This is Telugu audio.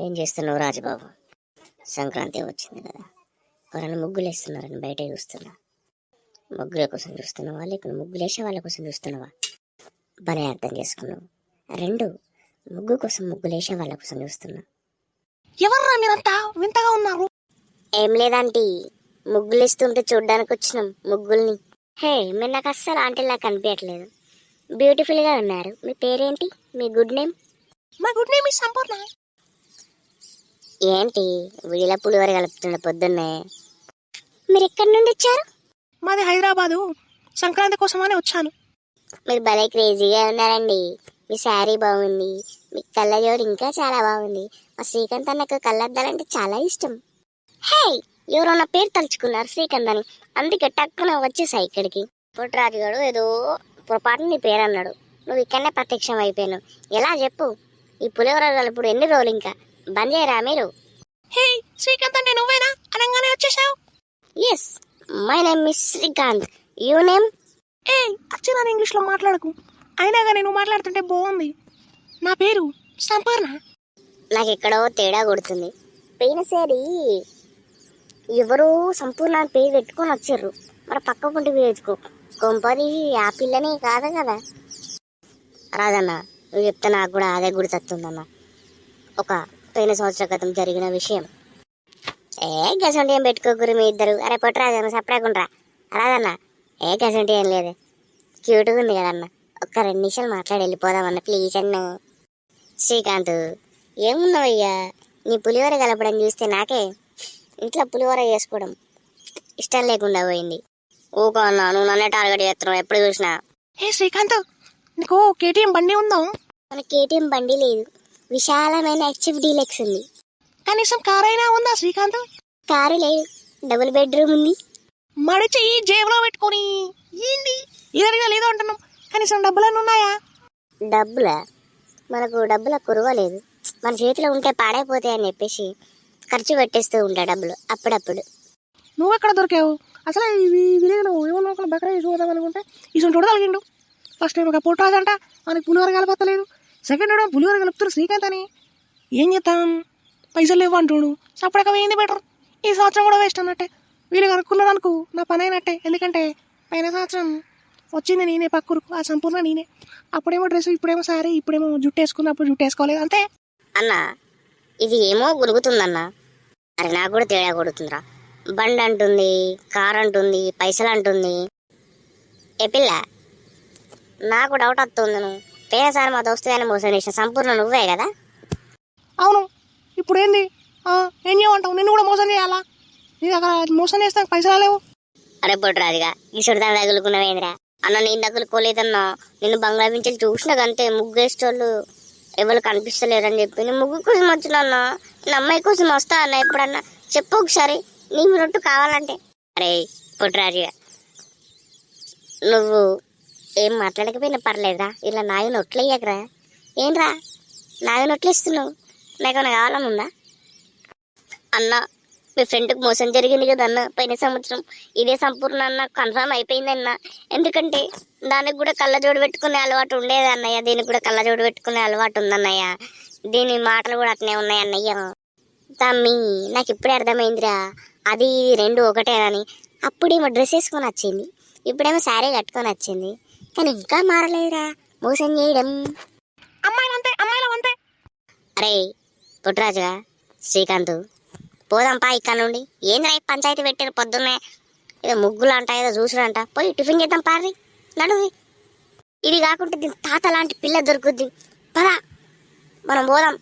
ఏం చేస్తున్నావు రాజుబాబు? సంక్రాంతి వచ్చింది కదా, ఎవరైనా ముగ్గులు వేస్తున్నారని బయట చూస్తున్నా. ముగ్గుల కోసం చూస్తున్నావా లేకుండా ముగ్గులు వేసే వాళ్ళ కోసం చూస్తున్నావా? భలే అర్థం చేసుకున్నావు. రెండు, ముగ్గు కోసం ముగ్గులు వేసే వాళ్ళ కోసం చూస్తున్నా. ఎవర్రా మీరంతా వింతగా ఉన్నారు? ఏం లేదంటీ, ముగ్గులు ఇస్తుంటే చూడ్డానికి వచ్చినాం ముగ్గుల్ని. హే, మీరు నాకు అస్సలు ఆంటీలా కనిపించట్లేదు, బ్యూటిఫుల్గా ఉన్నారు. మీ పేరేంటి? మీ good name? My good name is Sampurna. ఏంటి వీళ్ళ పులిహోర కలుపుతుండ పొద్దున్నే? మీరు ఎక్కడి నుండి వచ్చారు? మాది హైదరాబాదు, సంక్రాంతి కోసమని వచ్చాను. మీరు భలే క్రేజీగా ఉన్నారండి. మీ శారీ బాగుంది, మీ కళ్ళజోడు ఇంకా చాలా బాగుంది. మా శ్రీకాంత్ అన్నకు కళ్ళద్దాలంటే చాలా ఇష్టం. హే, ఎవరో నా పేరు తలుచుకున్నారు శ్రీకాంత్ అని, అందుకే టక్కున వచ్చేసాయి ఇక్కడికి. పుట్టరాజు గారు ఏదో పొరపాటు నీ పేరు అన్నాడు, నువ్వు ఇక్కడనే ప్రత్యక్షం అయిపోయాను. ఎలా చెప్పు? ఈ పులిహోర కలుపుడు ఎన్ని రోజులు ఇంకా బంద్ చేయరా మీరు? హే శ్రీకాంత్ అంటే నువ్వేనా? అనగానే వచ్చేసావు. Yes, my name miss Srikanth. You name? ఏ అచ్చిన ఇంగ్లీష్లో మాట్లాడకు, అయినా కానీ నువ్వు మాట్లాడుతుంటే బాగుంది. నా పేరు సంపూర్ణ. నాకు ఎక్కడో తేడా కొడుతుంది. పోయినసారి ఎవరో సంపూర్ణ పేరు పెట్టుకొని వచ్చారు, మరి పక్క పుంటి వేసుకో కొంపది ఆ పిల్లనే కాదు కదా. రాదన్న, నువ్వు చెప్తే నాకు కూడా అదే గుర్తొస్తుందన్న. ఒక 3 సంవత్సరాల క్రితం జరిగిన విషయం. గసంటి ఏం పెట్టుకోకూరు మీ ఇద్దరు. అరే పొట్టరాజన్న సపరేకుండ్రా. రాదన్న, గసంటి ఏం లేదు, క్యూట్గా ఉంది కదన్న. ఒక్క 2 నిమిషాలు మాట్లాడి వెళ్ళిపోదామన్న ప్లీజ్ అన్న. శ్రీకాంత్, ఏమున్నావయ్యా, నీ పులిహోర కలపడం చూస్తే నాకే ఇంట్లో పులిహోర చేసుకోవడం ఇష్టం లేకుండా పోయింది. ఊకో అన్నా, నువ్వు నన్నే టార్గెట్ చేస్తున్నావు ఎప్పుడు చూసినా. హే శ్రీకాంత్, నీకు కేటీఎం బండి ఉందా? మన కేటీఎం బండి లేదు, విశాలమైన హెచ్ఎఫ్ డీలక్స్ ఉంది. కనీసం కార్ అయినా ఉందా శ్రీకాంత్? కారు లేదు, డబుల్ బెడ్రూమ్ ఉంది. మడిచి జేబులో పెట్టుకొని ఏంది ఇదడిగా లేదో అంటున్నాం. కనీసం డబ్బులన్నీ ఉన్నాయా? డబ్బులా? మనకు డబ్బుల కురవలేదు, మన చేతిలో ఉంటే పాడైపోతాయని చెప్పేసి ఖర్చు పెట్టేస్తూ ఉంటా డబ్బులు అప్పుడప్పుడు. నువ్వెక్కడ దొరికావు? అసలు విలేజ్లో ఏమన్నా ఒక బకరా చూద్దాం అనుకుంటే ఇసు చూడగలిగిండు. ఫస్ట్ టైం ఒక పొట్రాజు అంట, మనకి పులిహోర కలపత్తలేదు. సెకండ్ టైం పులిహోర కలుపుతారు శ్రీకాంత్ అని. ఏం చేస్తాం, పైసలు లేవు అంటుడు. సపడక వేయింది బెటర్. ఈ సంవత్సరం కూడా వేస్ట్ అన్నట్టే. వీళ్ళు కనుక్కున్నారు అనుకో నా పని అయినట్టే. ఎందుకంటే పైన సంవత్సరం వచ్చింది నేనే పక్కూరుకు, ఆ సంపూర్ణ నేనే. అప్పుడేమో డ్రెస్, ఇప్పుడేమో సారీ, ఇప్పుడేమో జుట్టు వేసుకున్నప్పుడు జుట్టు వేసుకోలేదు అంతే. అన్న, ఇది ఏమో గురుగుతుందన్న. అరే నాకు కూడా తేడా కొడుతుందిరా. బండి అంటుంది, కార్ అంటుంది, పైసలు అంటుంది. ఏ పిల్ల, నాకు డౌట్ వస్తుంది. నువ్వు పేసారి మా దోస్తు కానీ మోసం చేసిన సంపూర్ణ నువ్వే కదా? అవును. ఇప్పుడు ఏంది, ఏం చేయమంటావు? నిన్ను కూడా మోసం చేయాలా? నీ దగ్గర మోసం చేస్తే పైసలు లేవు. అరే పొట్టురాజుగా, ఈ సుడిదాన్ని తగులుకున్నావేంద్రా? అన్న నేను తగులుకోలేదన్నా, నేను బంగ్లా నుంచి చూసినాకంతే ముగ్గేసేటోళ్ళు ఎవరు కనిపిస్తలేరని చెప్పి నేను ముగ్గు కోసం వచ్చినా అన్న. నేను అమ్మాయి కోసం వస్తా అన్న. ఎప్పుడన్నా చెప్పు ఒకసారి, నీ రొట్టు కావాలంటే. అరే పొట్టురాజుగా, నువ్వు ఏం మాట్లాడకపోయినా పర్లేదురా, ఇలా నాయి నొట్లు వేయకరా. ఏంరా నాయి నొట్లు ఇస్తున్నావు? నాకేమైనా కావాలనుందా అన్న? మీ ఫ్రెండ్కి మోసం జరిగింది కదా అన్న పోయిన సంవత్సరం. ఇదే సంపూర్ణ అన్న కన్ఫర్మ్ అయిపోయింది అన్న. ఎందుకంటే దానికి కూడా కళ్ళజోడు పెట్టుకునే అలవాటు ఉండేది అన్నయ్య, దీనికి కూడా కళ్ళజోడు పెట్టుకునే అలవాటు ఉందన్నయ్య. దీని మాటలు కూడా అట్నే ఉన్నాయి అన్నయ్య. తమ్మి, నాకు ఇప్పుడే అర్థమైందిరా, అది ఇది రెండు ఒకటేనని. అప్పుడేమో డ్రెస్ వేసుకొని వచ్చింది, ఇప్పుడేమో శారీ కట్టుకొని వచ్చింది, కానీ ఇంకా మారలేదురా మోసం చేయడం. అమ్మాయిలు అంతే, అమ్మాయిలు అంతే. అరే పుట్టరాజుగా, శ్రీకాంత్, పోదాంపా ఇక్కడ నుండి. ఏంద్రా పంచాయతీ పెట్టారు పొద్దున్నే? ఏదో ముగ్గులు అంట, ఏదో చూసుడంట. పోయి టిఫిన్ చేద్దాం పారి, నడువి. ఇది కాకుంటే దీని తాత లాంటి పిల్ల దొరుకుద్ది. పదా మనం పోదాం.